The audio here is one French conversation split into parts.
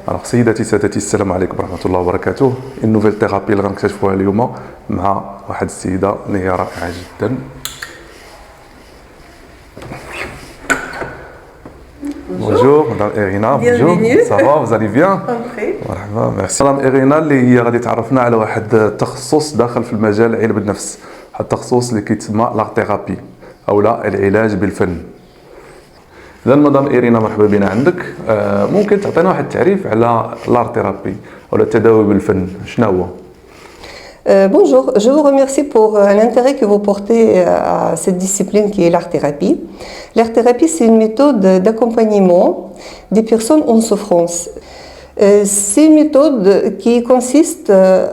Alors سيداتي سادتي السلام عليكم ورحمة الله وبركاته. النوفيل ثيرابي اللي غنكتشفوها اليوم مع واحد السيدة اللي هي رائعة جدا. Bonjour, Madame Irina. Bonjour. Ça va, vous allez bien? مرحبا. Merci. Madame Irina اللي هي غادي تعرفنا على واحد التخصص داخل في المجال علم النفس. هذا التخصص اللي كيتسمى لا ثيرابي أو لا العلاج بالفن. إذا مدام إيرينا مرحبا بنا عندك. ممكن تعطينا واحد التعريف على l'art thérapie أو التداوي بالفن شنو هو؟ Bonjour, je vous remercie pour l'intérêt que vous portez à cette discipline qui est l'art-thérapie. L'art-thérapie, c'est une méthode d'accompagnement des personnes en souffrance. C'est une méthode qui consiste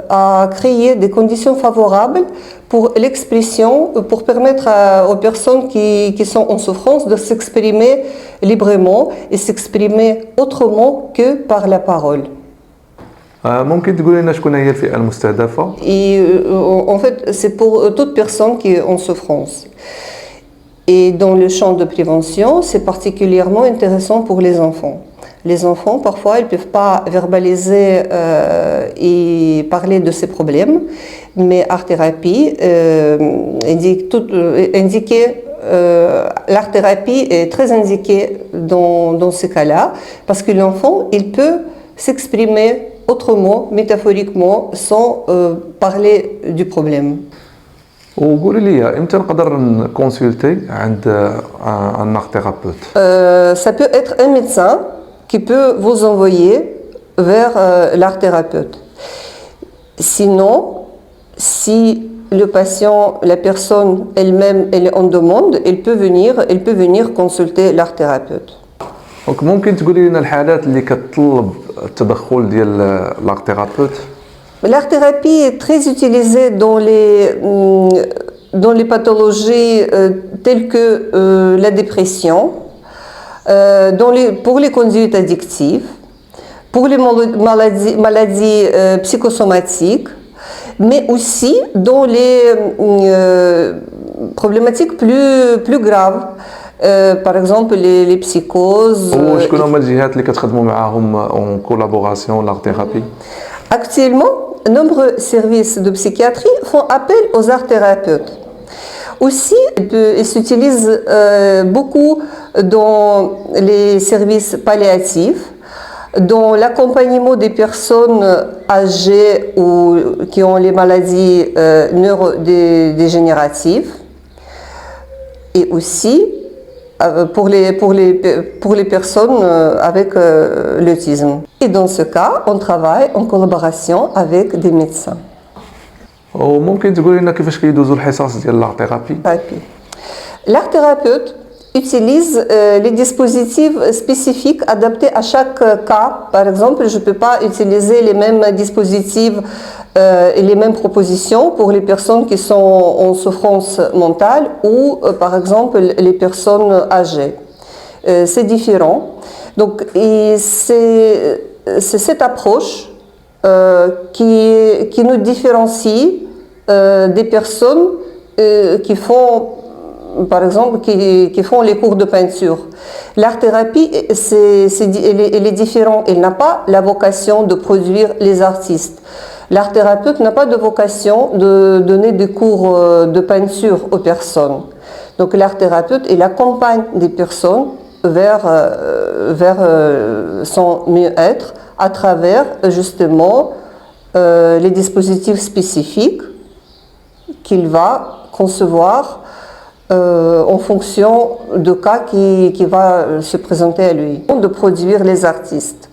à créer des conditions favorables pour l'expression, pour permettre aux personnes qui sont en souffrance de s'exprimer librement et s'exprimer autrement que par la parole. ممكن تقولي لنا شكون هي الفئة المستهدفة؟ Et en fait, c'est pour toute personne qui est en souffrance. Et dans le champ de prévention, c'est particulièrement intéressant pour les enfants. Les enfants, parfois, ils ne peuvent pas verbaliser et parler de ces problèmes, mais art-thérapie l'art-thérapie est très indiquée dans ces cas-là, parce que l'enfant, il peut s'exprimer autrement, métaphoriquement, sans parler du problème. وقولي لي امتى نقدر نكونسلتي عند un art thérapeute? Ça peut être un médecin qui peut vous envoyer vers l'art thérapeute. Sinon, si le patient, la personne elle-même, elle est en demande, elle peut venir consulter l'art thérapeute. دونك ممكن تقولي لنا الحالات اللي كتطلب التدخل ديال l'art thérapeute? L'art thérapie est très utilisée dans les pathologies telles que la dépression, pour les conduites addictives, pour les maladies psychosomatiques, mais aussi dans les problématiques plus graves. Par exemple les psychoses. وشكون هما الجهات اللي كتخدموا معاهم en collaboration l'art thérapie? Actuellement, nombreux services de psychiatrie font appel aux art thérapeutes. Aussi, ils s'utilisent beaucoup dans les services palliatifs, dans l'accompagnement des personnes âgées ou qui ont les maladies neurodégénératives, et aussi pour les personnes avec l'autisme. Et dans ce cas, on travaille en collaboration avec des médecins. وممكن تقولي لنا كيفاش كيدوزوا الحصص ديال l'art thérapie? L'art thérapeute utilise les dispositifs spécifiques adaptés à chaque cas. Par exemple, je ne peux pas utiliser les mêmes dispositifs et les mêmes propositions pour les personnes qui sont en souffrance mentale ou par exemple les personnes âgées. C'est différent. Donc, c'est cette approche qui nous différencie des personnes qui font, par exemple, qui font les cours de peinture. L'art thérapie, elle est différente. Elle n'a pas la vocation de produire les artistes. L'art thérapeute n'a pas de vocation de donner des cours de peinture aux personnes. Donc l'art thérapeute, il accompagne des personnes vers son mieux-être à travers justement les dispositifs spécifiques qu'il va concevoir en fonction du cas qui va se présenter à lui. De produire les artistes,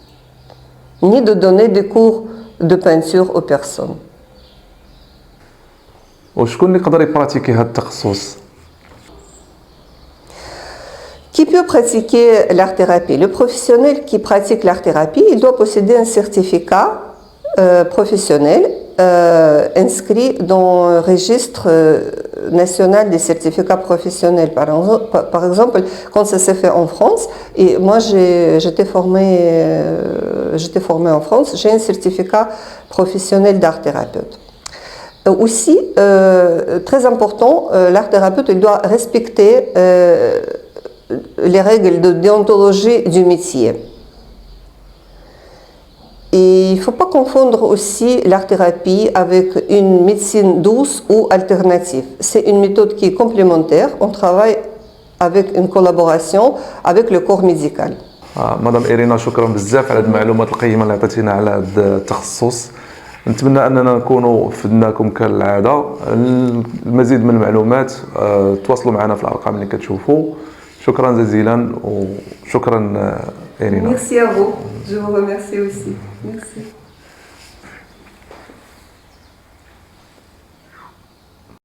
ni de donner des cours de peinture aux personnes. وشكون اللي يقدر يبراتيكي هذا التخصص؟ Qui peut pratiquer l'art-thérapie? Le professionnel qui pratique l'art-thérapie, il doit posséder un certificat professionnel inscrit dans le registre national des certificats professionnels. Par exemple, quand ça s'est fait en France, et moi j'étais formée en France, j'ai un certificat professionnel d'art-thérapeute. Aussi, très important, l'art-thérapeute il doit respecter les règles de déontologie du métier. Et il ne faut pas confondre aussi l'art-thérapie avec une médecine douce ou alternative. C'est une méthode qui est complémentaire. On travaille avec une collaboration avec le corps médical. مدام إيرينا شكرا بزاف على هذه المعلومات القيمة اللي عطيتينا على هذا التخصص. نتمنى أننا نكونوا فدناكم كالعادة. المزيد من المعلومات تواصلوا معنا في الأرقام اللي كتشوفوا. شكرا جزيلا وشكرا إيرينا. Merci à vous. Je vous remercie aussi. Merci.